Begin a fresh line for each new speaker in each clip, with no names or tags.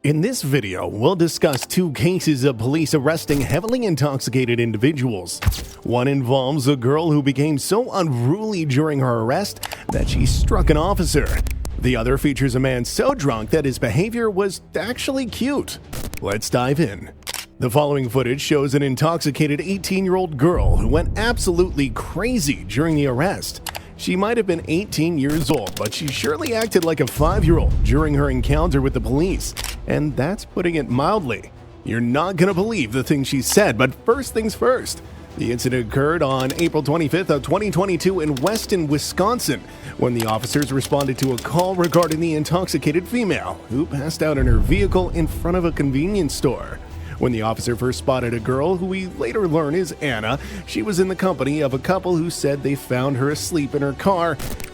In this video, we'll discuss two cases of police arresting heavily intoxicated individuals. One involves a girl who became so unruly during her arrest that she struck an officer. The other features a man so drunk that his behavior was actually cute. Let's dive in. The following footage shows an intoxicated 18-year-old girl who went absolutely crazy during the arrest. She might have been 18 years old, but she surely acted like a 5-year-old during her encounter with the police. And that's putting it mildly. You're not gonna believe the things she said, but first things first. The incident occurred on April 25th of 2022 in Weston, Wisconsin, when the officers responded to a call regarding the intoxicated female who passed out in her vehicle in front of a convenience store. When the officer first spotted a girl, who we later learn is Anna, she was in the company of a couple who said they found her asleep in her car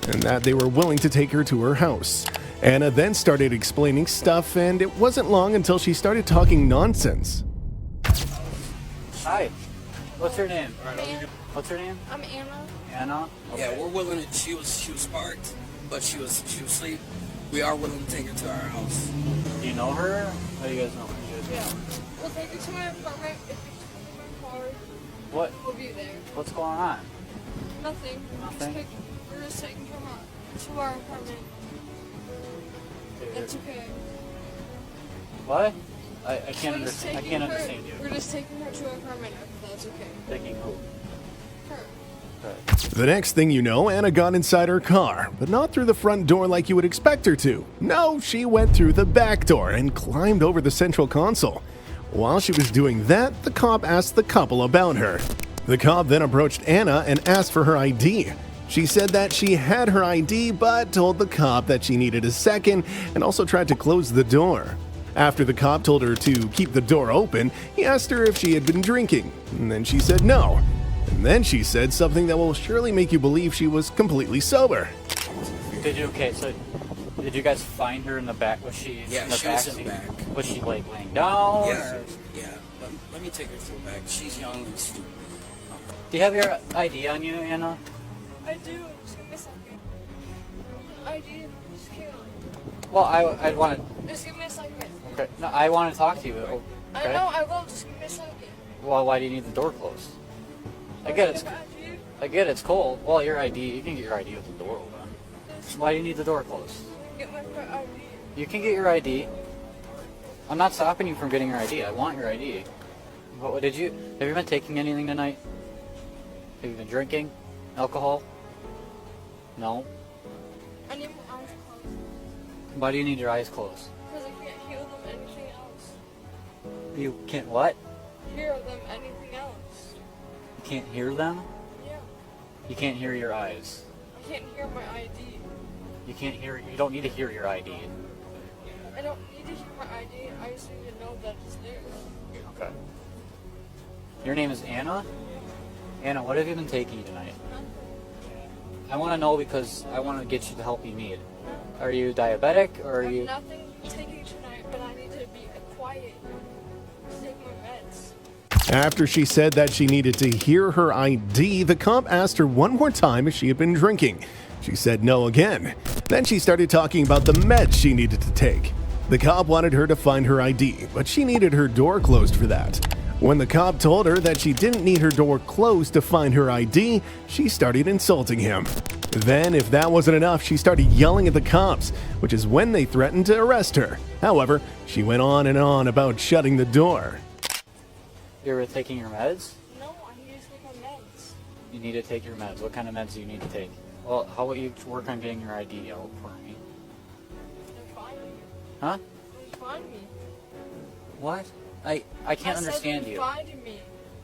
and that they were willing to take her to her house. Anna then started explaining stuff, and it wasn't long until she started talking nonsense.
Hi, what's your name?
Anna.
What's her name?
I'm Anna.
Anna? Okay.
Yeah, we're willing to, she was sparked, but she was asleep. We are willing to take her to our house.
Do you know her? How do you guys know her?
Yeah. We'll take her to my apartment. If you take my car,
What?
we'll be there.
What's going on?
Nothing.
Nothing?
We're just taking her to our apartment. That's okay.
What? I can't
We're just
understand. I
taking
can't
her-
understand you.
We're just taking her to our apartment. If that's okay.
Taking who?
Her.
Right.
The next thing you know, Anna got inside her car, but not through the front door like you would expect her to. No, she went through the back door and climbed over the central console. While she was doing that, the cop asked the couple about her. The cop then approached Anna and asked for her ID. She said that she had her ID, but told the cop that she needed a second and also tried to close the door. After the cop told her to keep the door open, he asked her if she had been drinking, and then she said no. And then she said something that will surely make you believe she was completely sober.
So did you guys find her in the back? Was she
Yeah,
in the
she
back
was in the
seat?
back.
Was she like laying down?
Yeah, yeah. Let me take her to the back. She's young and stupid.
Do you have your ID on you, Anna?
I do. Just give me a second. ID. Just kidding.
Well, I want to.
Just give me a second.
Okay. No, I want to talk to you. Okay?
I know. I will. Just give me a second.
Well, why do you need the door closed? I get it's.
ID.
I get it's cold. Well, your ID. You can get your ID with the door open. Why do you need the door closed?
Get my ID.
You can get your ID. I'm not stopping you from getting your ID. I want your ID. What have you been taking anything tonight? Have you been drinking alcohol? No.
I need my eyes closed.
Why do you need your eyes closed?
Because I can't hear them anything else.
You can't what?
Hear them anything else.
You can't hear them?
Yeah.
You can't hear your eyes.
I can't hear my ID.
You can't hear. You don't need to hear your ID.
I don't need to hear my ID. I just need to know that it's there.
Okay. Your name is Anna? Anna, what have you been taking tonight? I want to know because I want to get you the help you need. Are you diabetic or are
I
you...
have nothing taking tonight, but I need to be quiet. Take my meds.
After she said that she needed to hear her ID, the cop asked her one more time if she had been drinking. She said no again. Then she started talking about the meds she needed to take. The cop wanted her to find her ID, but she needed her door closed for that. When the cop told her that she didn't need her door closed to find her ID, she started insulting him. Then, if that wasn't enough, she started yelling at the cops, which is when they threatened to arrest her. However, she went on and on about shutting the door.
You're taking your meds?
No, I need to take my meds.
You need to take your meds. What kind of meds do you need to take? Well, how about you work on getting your ID out for me?
Then find me.
Huh?
Then find me.
What? I can't understand you.
Find me.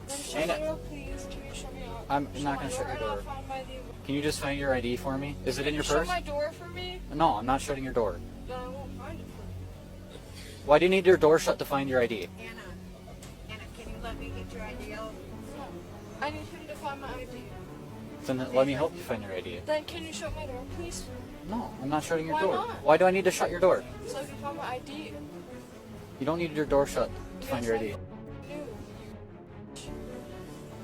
Then shut
Anna-
me up, please. Can you shut me up?
I'm not gonna shut your
and
door.
I'll find my ID.
Can you just find your ID for me? Is it in your
Shut
purse?
my door for me,
No, I'm not shutting your door.
then I won't find it for you.
Why do you need your door shut to find your ID?
Anna, can you let me get your ID out?
No. I need him to find my ID.
Then let me help you find your ID.
Then can you shut my door, please?
No, I'm not shutting your
Why
door.
not?
Why do I need to shut your door?
So I can find my ID.
You don't need your door shut to find your ID.
No.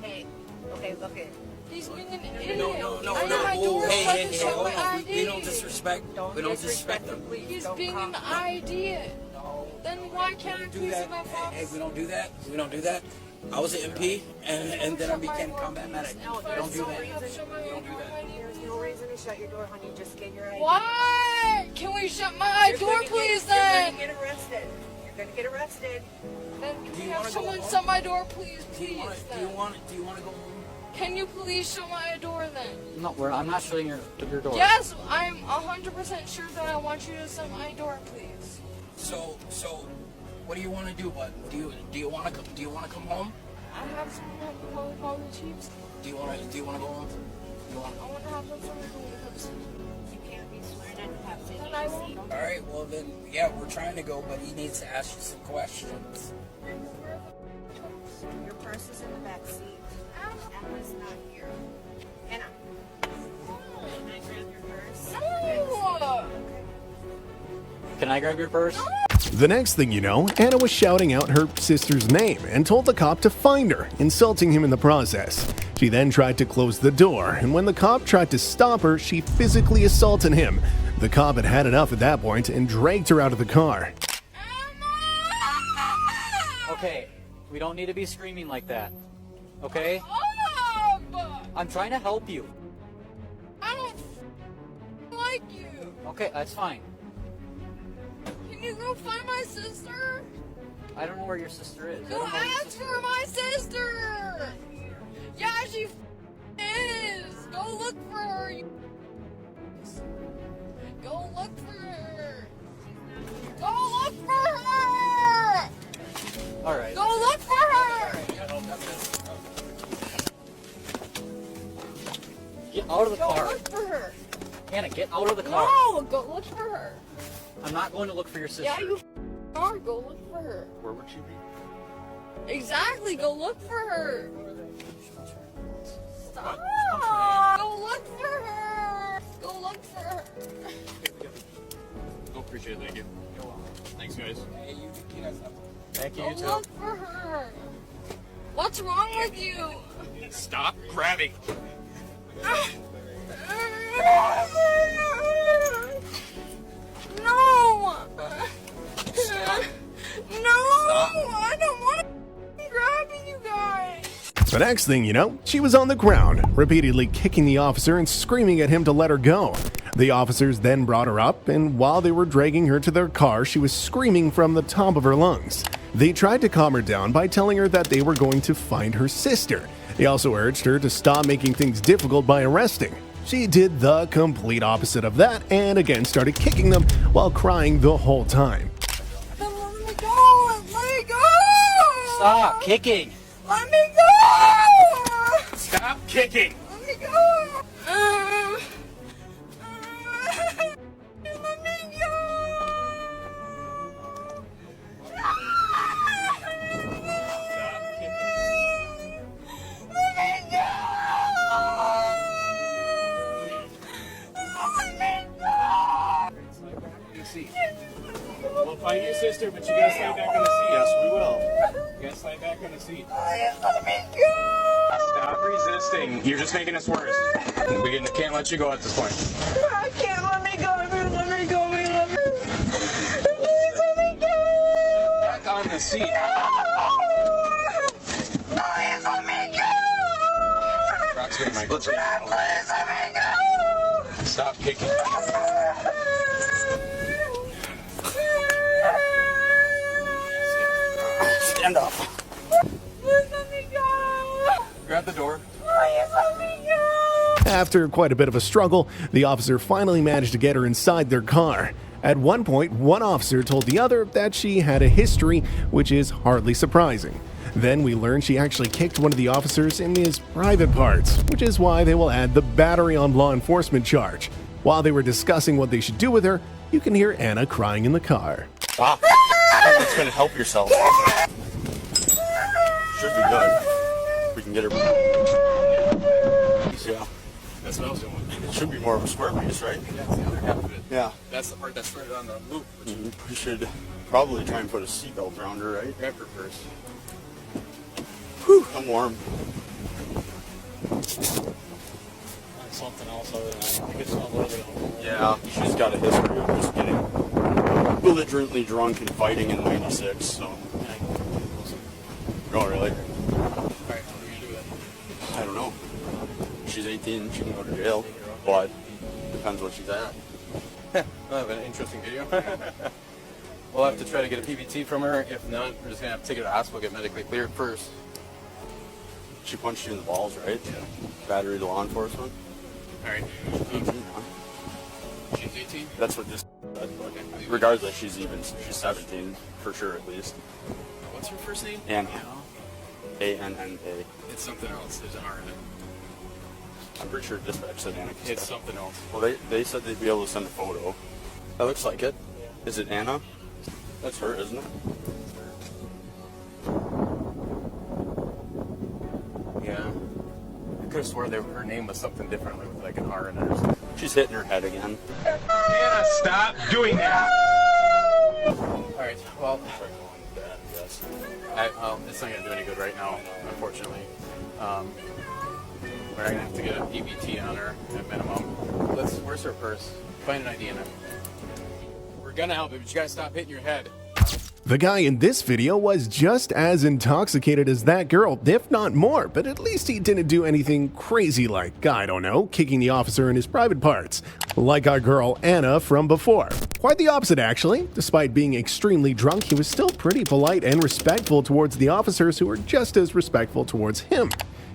Hey, okay, look it.
He's being an idiot.
No.
I need my door
Hey,
shut
hey,
to
hey,
show
hold
my
on.
ID.
We don't disrespect. We don't disrespect them.
Please
He's
don't
being
come.
an idiot.
No.
Then Why can't I
do
please
that.
my boss?
Hey, we don't do that. We don't do that. I was an MP, and then I became combat medic.
No,
We
there's
don't do
no
that.
reason.
Don't do that.
There's no reason to shut your door, honey. Just get your ID.
Why? Can we shut my
You're
door,
gonna
please,
You're
then?
gonna get arrested. You're gonna get arrested.
Then can
Do
we
you
have
wanna go
someone
home?
shut my door, please,
Do you
please,
want? Do
then?
you want to go home?
Can you please shut my door, then?
No, I'm not shutting your door.
Yes, I'm 100% sure that I want you to shut my door, please.
So, what do you want to do, bud? Do you want to come home?
I have someone have to call the chiefs.
Do you want to go home? You want?
I want to have them sort of do
You can't be swearing at the cops. They
Then
need
I
to
won't.
see.
All right. Well, then, yeah, we're trying to go, but he needs to ask you some questions.
Your purse is in the back seat. Emma's not here. Anna, can I grab your purse?
No!
Can I grab your purse?
The next thing you know, Anna was shouting out her sister's name and told the cop to find her, insulting him in the process. She then tried to close the door, and when the cop tried to stop her, she physically assaulted him. The cop had had enough at that point and dragged her out of the car.
Okay, we don't need to be screaming like that. Okay?
Stop!
I'm trying to help you.
I don't like you.
Okay, that's fine.
Can you go find my sister?
I don't know where your sister is. I
Go
don't know where your
ask
sister
for
is.
my sister. Yeah, she is. Go look for her. Go look for her. Go look for her.
All right.
Go look for her.
Get out of the
Go
car.
look for her.
Hannah, get out of the car.
No, go look for her.
I'm not going to look for your sister.
Yeah, you are. Go look for her.
Where would she be?
Exactly. Go look for her. Stop. Go look for her. Go look for her.
Oh, appreciate it. Thank you. Thanks, guys.
Hey, you guys have.
Thank you,
Go
you too.
look for her. What's wrong with you?
Stop grabbing.
No! No! I don't want to be grabbing you guys!
The next thing you know, she was on the ground, repeatedly kicking the officer and screaming at him to let her go. The officers then brought her up, and while they were dragging her to their car, she was screaming from the top of her lungs. They tried to calm her down by telling her that they were going to find her sister. They also urged her to stop making things difficult by arresting. She did the complete opposite of that and again started kicking them while crying the whole time.
Then let me go! Let me go!
Stop kicking.
Let me go!
Stop kicking.
Let me go! Let me go!
Stop kicking.
Let me go! Let me go!
Seat. We'll find your sister, but you gotta slide back on the seat. Yes, we will. You gotta slide back on the seat.
Let me go!
Stop resisting. You're just making us worse. We can't let you go at this point.
I can't let me go. Let me go. Let me Please let me go.
Back on the seat.
Please let me go.
Rock's getting my
Please let me go.
Stop kicking.
Stand up.
Please let me go.
Grab the door.
Please let me go.
After quite a bit of a struggle, the officer finally managed to get her inside their car. At one point, one officer told the other that she had a history, which is hardly surprising. Then we learned she actually kicked one of the officers in his private parts, which is why they will add the battery on law enforcement charge. While they were discussing what they should do with her, you can hear Anna crying in the car.
Stop. It's gonna help yourself. Should be good. We can get her. Yeah.
That's what I was doing.
It should be more of a square piece, right?
That's the other half of it.
Yeah.
That's the part that's started on the loop. Which
We should probably try and put a seatbelt around her, right?
grab her first.
Whew, I'm warm.
Something else other than I think it's not loaded.
Yeah. She's got a history of just getting belligerently drunk and fighting in '96. So. Oh, really?
Alright, what are you gonna do with it?
I don't know. She's 18. She can go to jail, but depends what she's at.
That'll have an interesting video. We'll have to try to get a PBT from her. If not, we're just gonna have to take her to the hospital, get medically cleared first.
She punched you in the balls, right? Yeah. Battery to law enforcement.
Alright.
18, huh?
She's 18?
That's what this said, but regardless, she's 17 for sure at least.
What's her first name?
Anna. A-N-N-A.
It's something else. There's an R in it.
I'm pretty sure dispatch said Anna.
It's something else.
Well, they said they'd be able to send a photo. That looks like it. Is it Anna? That's her, isn't it?
Yeah. I could have swore her name was something different, with like an R in it or something.
She's hitting her head again.
Anna, stop doing that! Alright, well, it's not going to do any good right now, unfortunately. We're going to have to get a PBT on her at minimum. Where's her purse? Find an ID in it. We're going to help you, but you got to stop hitting your head.
The guy in this video was just as intoxicated as that girl, if not more, but at least he didn't do anything crazy like, I don't know, kicking the officer in his private parts, like our girl Anna from before. Quite the opposite, actually. Despite being extremely drunk, he was still pretty polite and respectful towards the officers who were just as respectful towards him.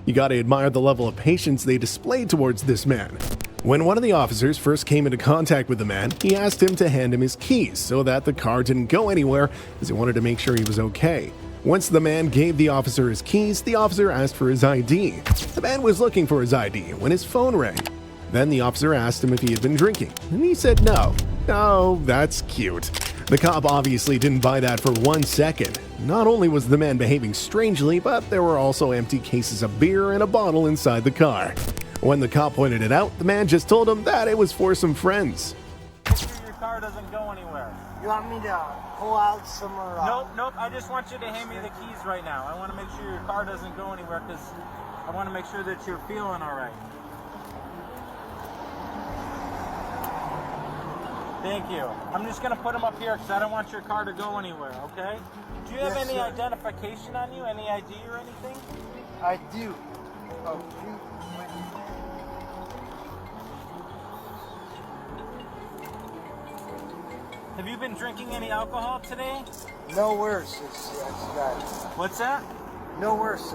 You gotta admire the level of patience they displayed towards this man. When one of the officers first came into contact with the man, he asked him to hand him his keys so that the car didn't go anywhere, as he wanted to make sure he was okay. Once the man gave the officer his keys, the officer asked for his ID. The man was looking for his ID when his phone rang. Then the officer asked him if he had been drinking, and he said no. Oh, that's cute. The cop obviously didn't buy that for 1 second. Not only was the man behaving strangely, but there were also empty cases of beer and a bottle inside the car. When the cop pointed it out, the man just told him that it was for some friends.
Make sure your car doesn't go anywhere.
You want me to pull out some or
Nope. I just want you to hand me the keys right now. I want to make sure your car doesn't go anywhere because I want to make sure that you're feeling all right. Thank you. I'm just going to put them up here because I don't want your car to go anywhere, okay? Do you have
Yes,
any
sir.
identification on you? Any ID or anything?
I do. Oh, shoot.
Have you been drinking any alcohol today?
No worse, guys.
What's that?
No worse.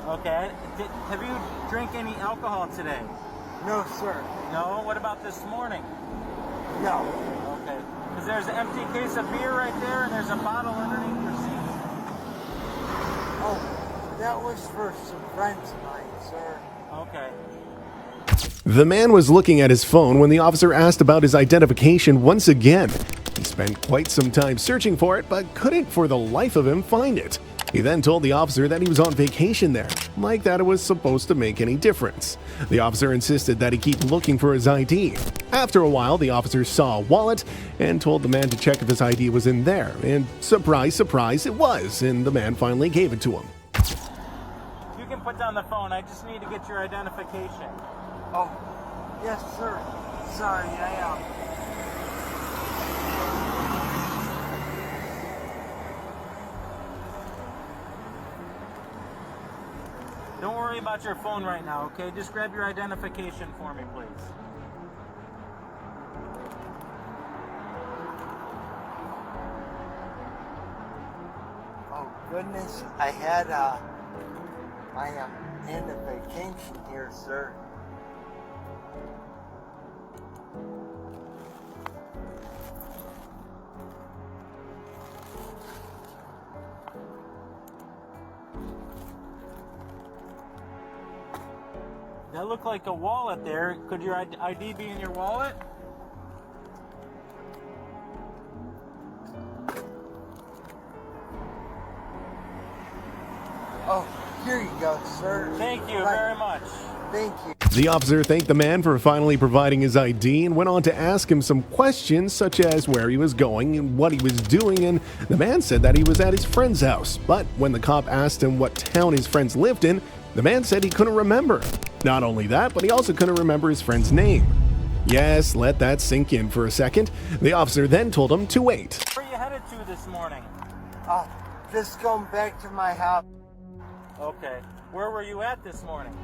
Okay. Have you drank any alcohol today?
No, sir.
No? What about this morning?
No.
Okay. Because there's an empty case of beer right there and there's a bottle underneath your seat.
Oh, that was for some friends of mine, sir.
Okay.
The man was looking at his phone when the officer asked about his identification once again. He spent quite some time searching for it, but couldn't for the life of him find it. He then told the officer that he was on vacation there, like that it was supposed to make any difference. The officer insisted that he keep looking for his ID. After a while, the officer saw a wallet and told the man to check if his ID was in there, and surprise, surprise, it was, and the man finally gave it to him.
You can put down the phone. I just need to get your identification.
Oh, yes, sir. Sorry, I am.
Don't worry about your phone right now, okay? Just grab your identification for me, please.
Oh, goodness. I had my identification here, sir.
That looked like a wallet there. Could your ID be in your wallet?
Oh, here you go, sir.
Thank you
Right.
very much.
Thank you.
The officer thanked the man for finally providing his ID and went on to ask him some questions such as where he was going and what he was doing, and the man said that he was at his friend's house. But when the cop asked him what town his friends lived in, the man said he couldn't remember. Not only that, but he also couldn't remember his friend's name. Yes, let that sink in for a second. The officer then told him to wait.
Where are you headed to this morning?
Just going back to my house.
Okay. Where were you at this morning?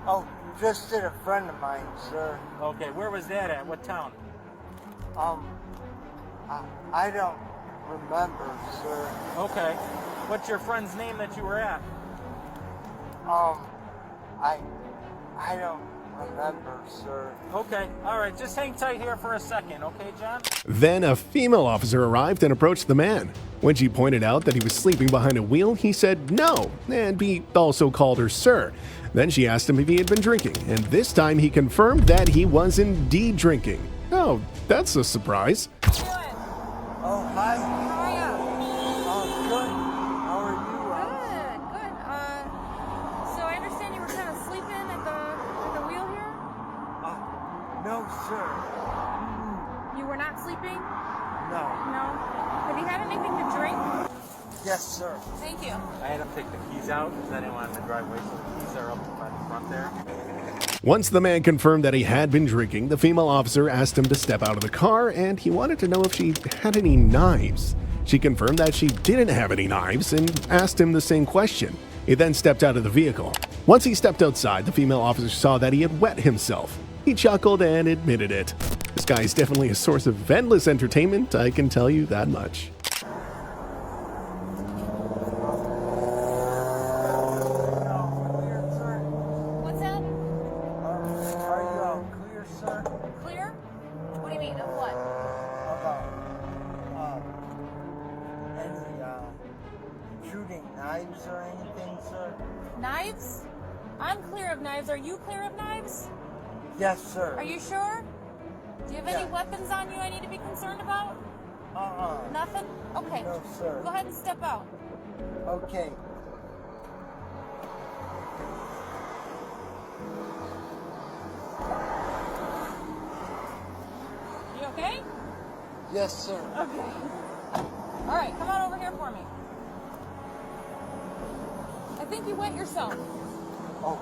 Oh, just at a friend of mine, sir.
Okay. Where was that at? What town?
I don't remember, sir.
Okay. What's your friend's name that you were at?
I don't remember, sir.
Okay. All right. Just hang tight here for a second, okay, John?
Then a female officer arrived and approached the man. When she pointed out that he was sleeping behind a wheel, he said no, and he also called her sir. Then she asked him if he had been drinking, and this time he confirmed that he was indeed drinking. Oh, that's a surprise.
Oh, hi.
How are you?
Good. How are you?
Good. So I understand you were kind of sleeping at the wheel here?
No, sir.
You were not sleeping?
No.
No. Have you had anything to drink?
Yes, sir.
Thank you.
I had him take the keys out because I didn't want him in the driveway, so the keys are up by the front there.
Once the man confirmed that he had been drinking, the female officer asked him to step out of the car, and he wanted to know if she had any knives. She confirmed that she didn't have any knives and asked him the same question. He then stepped out of the vehicle. Once he stepped outside, the female officer saw that he had wet himself. He chuckled and admitted it. This guy is definitely a source of endless entertainment, I can tell you that much.
What's that?
Are you all clear, sir?
Clear? What do you mean? Of what?
About any shooting knives or anything, sir?
Knives? I'm clear of knives. Are you clear of knives?
Yes, sir.
Are you sure? Do you have any
Yeah.
weapons on you I need to be concerned about? Nothing? Okay.
No, sir.
Go ahead and step out.
Okay.
You okay?
Yes, sir.
Okay. All right, come on over here for me. I think you wet yourself.
Oh,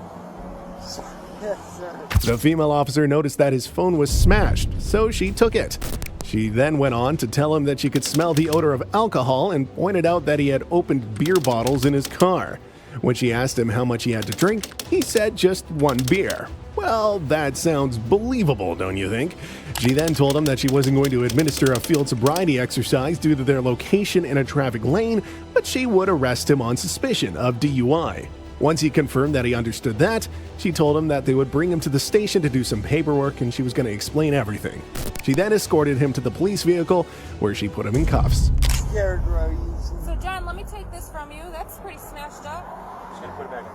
sorry. Yes, sir.
The female officer noticed that his phone was smashed, so she took it. She then went on to tell him that she could smell the odor of alcohol and pointed out that he had opened beer bottles in his car. When she asked him how much he had to drink, he said just one beer. Well, that sounds believable, don't you think? She then told him that she wasn't going to administer a field sobriety exercise due to their location in a traffic lane, but she would arrest him on suspicion of DUI. Once he confirmed that he understood that, she told him that they would bring him to the station to do some paperwork and she was going to explain everything. She then escorted him to the police vehicle where she put him in cuffs.
Scared real easy.
So, John, let me take this from you. That's pretty smashed up.
Just gonna put it back in.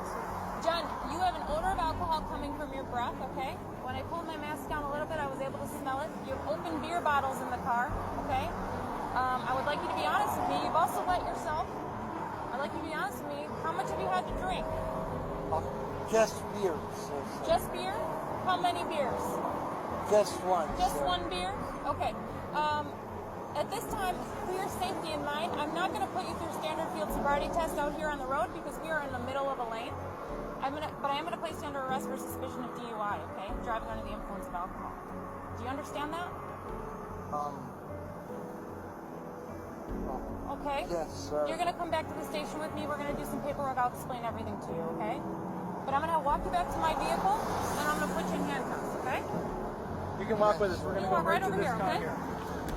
John, you have an odor of alcohol coming from your breath, okay? When I pulled my mask down a little bit, I was able to smell it. You have open beer bottles in the car, okay? I would like you to be honest with me. You've also wet yourself. I'd like you to be honest with me. How much have you had to drink?
Just beer, sir.
Just beer? How many beers?
Just one.
Just
sir.
one beer? Okay. At this time, for your safety in mind, I'm not going to put you through standard field sobriety test out here on the road because we are in the middle of a lane. But I am going to place you under arrest for suspicion of DUI, okay? Driving under the influence of alcohol. Do you understand that? Okay?
Yes, sir.
You're going to come back to the station with me. We're going to do some paperwork. I'll explain everything to you, okay? But I'm going to walk you back to my vehicle, and I'm going to put you in handcuffs, okay?
You can walk with us. We're gonna go
walk
right
right
to
over
this
here,
car
okay?
here.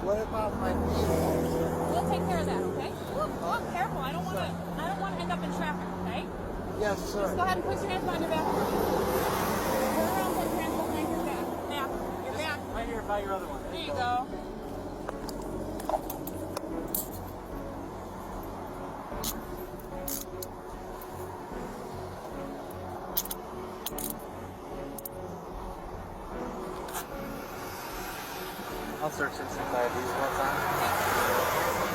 What about my vehicle?
We'll take care of that, okay? Look, careful. I don't want to end up in traffic, okay?
Yes, sir.
Just go ahead and put your hands behind your back. Turn around, put your hands behind your back. Now, your back.
Right here by your other one.
There you go.
I'll search this inside these one time.